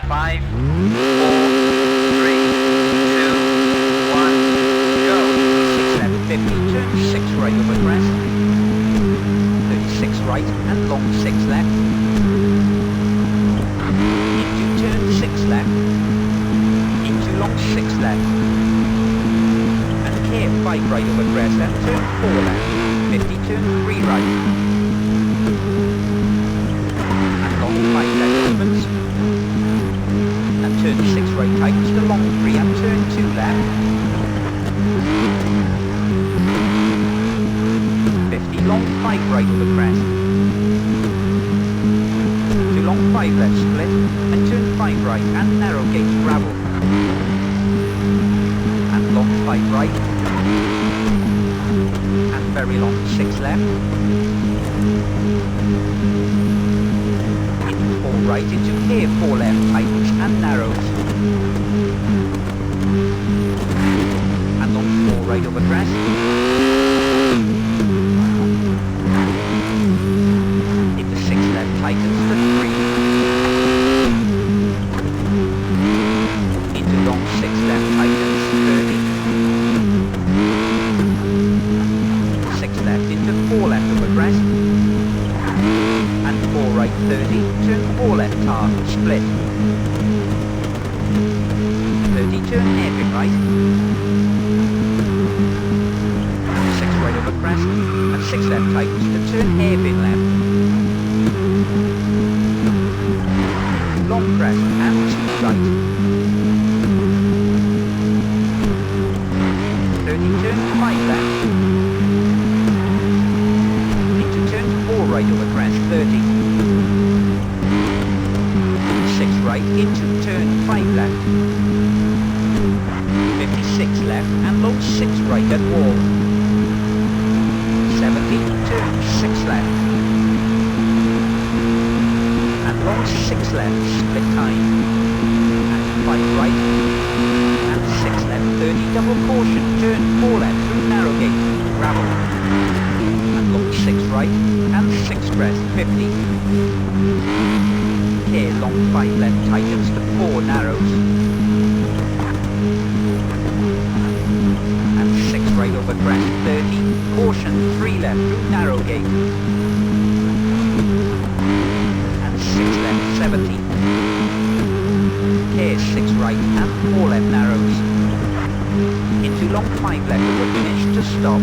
5, 4, 3, 2, 1, go. 6 left 50, turn 6 right over crest. 36 right and long 6 left. Into turn 6 left. Into long 6 left. And care 5 right over crest and turn 4 left. 50, turn 3 right. And long 5 left opens. And turn 6 right tightens to long 3 and turn 2 left. 50, long 5 right over crest. To long 5 left split and turn 5 right and narrow gauge gravel. And long 5 right. And very long 6 left. Into 4 right into here 4 left tightens and narrows. And long 4 right over crest. Into 6 left tightens to 3. Into long 6 left tightens 30. 6 left into 4 left over crest. And 4 right 30, turn 4 left tar, split. 30, turn hairpin right. 6 right over crest, and 6 left tightens to turn hairpin left. Long crest and 2 right. 30, turn 5 left. Into turn 4 right over crest, 30. 6 right into turn 5 left. 56 left and long 6 right at wall. 70, turn 6 left. And long 6 left, split time. And 5 right. And 6 left, 30, double caution, turn 4 left through narrow gate, gravel. And long 6 right and 6 crest, 50. Here long 5 left tightens to 4 narrows. And 6 right over crest 30. Caution 3 left through narrow gate. And 6 left 70. Here 6 right and 4 left narrows. Into long 5 left over finish to stop.